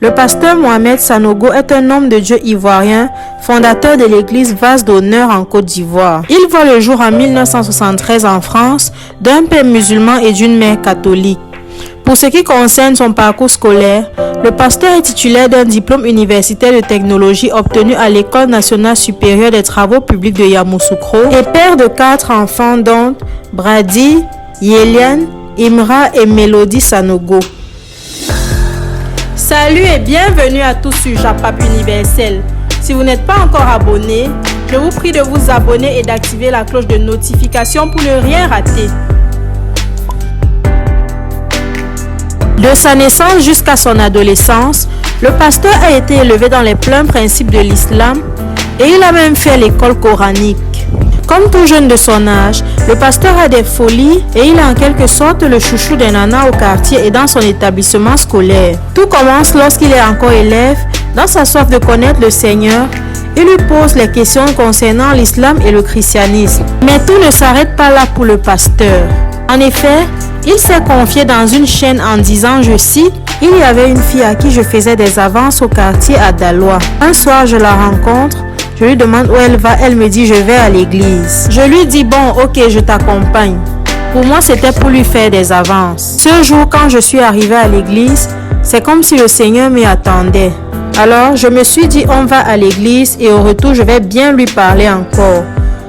Le pasteur Mohamed Sanogo est un homme de Dieu ivoirien, fondateur de l'église Vase d'Honneur en Côte d'Ivoire. Il voit le jour en 1973 en France d'un père musulman et d'une mère catholique. Pour ce qui concerne son parcours scolaire, le pasteur est titulaire d'un diplôme universitaire de technologie obtenu à l'École nationale supérieure des travaux publics de Yamoussoukro et père de 4 enfants dont Brady, Yéliane, Imra et Mélodie Sanogo. Salut et bienvenue à tous sur Japap Universel. Si vous n'êtes pas encore abonné, je vous prie de vous abonner et d'activer la cloche de notification pour ne rien rater. De sa naissance jusqu'à son adolescence, le pasteur a été élevé dans les pleins principes de l'islam et il a même fait l'école coranique. Comme tout jeune de son âge, le pasteur a des folies et il est en quelque sorte le chouchou des nanas au quartier et dans son établissement scolaire. Tout commence lorsqu'il est encore élève. Dans sa soif de connaître le Seigneur, il lui pose les questions concernant l'islam et le christianisme. Mais tout ne s'arrête pas là pour le pasteur. En effet, il s'est confié dans une chaîne en disant, je cite, « Il y avait une fille à qui je faisais des avances au quartier à Daloa. Un soir, je la rencontre. Je lui demande où elle va. Elle me dit, je vais à l'église. Je lui dis, bon, ok, je t'accompagne. Pour moi, c'était pour lui faire des avances. Ce jour, quand je suis arrivée à l'église, c'est comme si le Seigneur m'y attendait. Alors, je me suis dit, on va à l'église et au retour, je vais bien lui parler encore.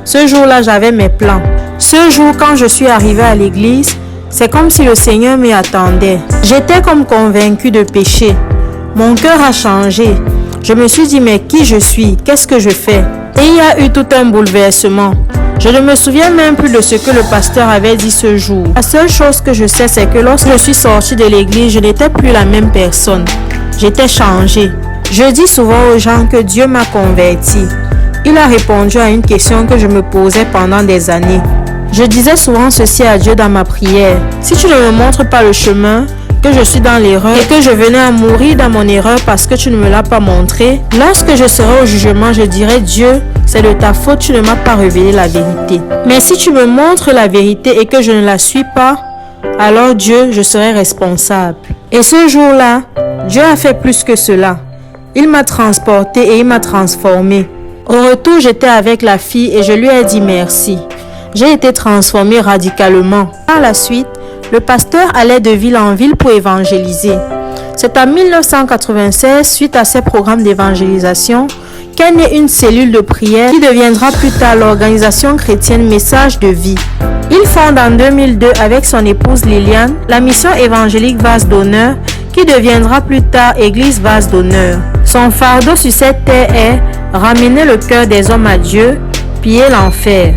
Ce jour-là, j'avais mes plans. Ce jour, quand je suis arrivée à l'église, c'est comme si le Seigneur m'y attendait. J'étais comme convaincue de péché. Mon cœur a changé. Je me suis dit, mais qui je suis? Qu'est-ce que je fais? Et il y a eu tout un bouleversement. Je ne me souviens même plus de ce que le pasteur avait dit ce jour. La seule chose que je sais, c'est que lorsque je suis sortie de l'église, je n'étais plus la même personne. J'étais changée. Je dis souvent aux gens que Dieu m'a converti. Il a répondu à une question que je me posais pendant des années. Je disais souvent ceci à Dieu dans ma prière. Si tu ne me montres pas le chemin, que je suis dans l'erreur et que je venais à mourir dans mon erreur parce que tu ne me l'as pas montré, lorsque je serai au jugement, je dirai, Dieu, c'est de ta faute, tu ne m'as pas révélé la vérité. Mais si tu me montres la vérité et que je ne la suis pas, alors Dieu, je serai responsable. Et ce jour-là, Dieu a fait plus que cela. Il m'a transporté et il m'a transformé. Au retour, j'étais avec la fille et je lui ai dit merci. J'ai été transformée radicalement. Par la suite, le pasteur allait de ville en ville pour évangéliser. C'est en 1996, suite à ces programmes d'évangélisation, qu'est née une cellule de prière qui deviendra plus tard l'organisation chrétienne Message de Vie. Il fonde en 2002 avec son épouse Liliane la mission évangélique Vase d'Honneur qui deviendra plus tard Église Vase d'Honneur. Son fardeau sur cette terre est ramener le cœur des hommes à Dieu, piller l'enfer.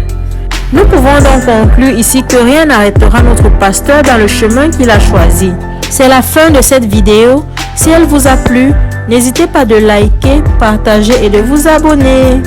Nous pouvons donc conclure ici que rien n'arrêtera notre pasteur dans le chemin qu'il a choisi. C'est la fin de cette vidéo. Si elle vous a plu, n'hésitez pas de liker, partager et de vous abonner.